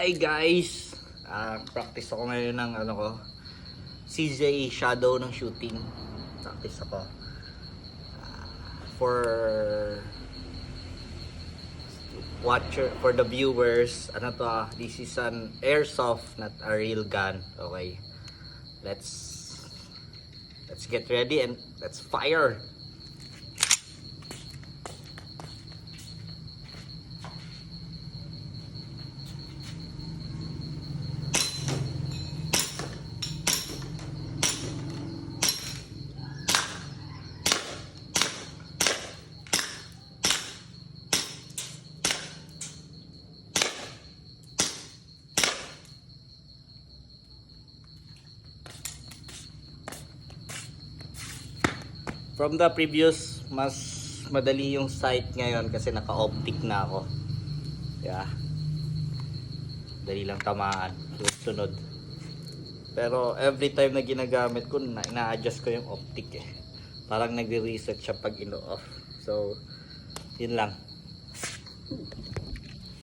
Hi guys! Practice ako ngayon ng CJ shadow ng shooting. Practice ako. For for the viewers, this is an airsoft, not a real gun. Okay. Let's get ready and let's fire. From the previous, mas madali yung sight ngayon kasi naka-optic na ako. Yeah. Dali lang tamaan. Sunod. Pero every time na ginagamit ko, ina-adjust ko yung optic eh. Parang nagre-reset siya pag ino-off. So, yun lang.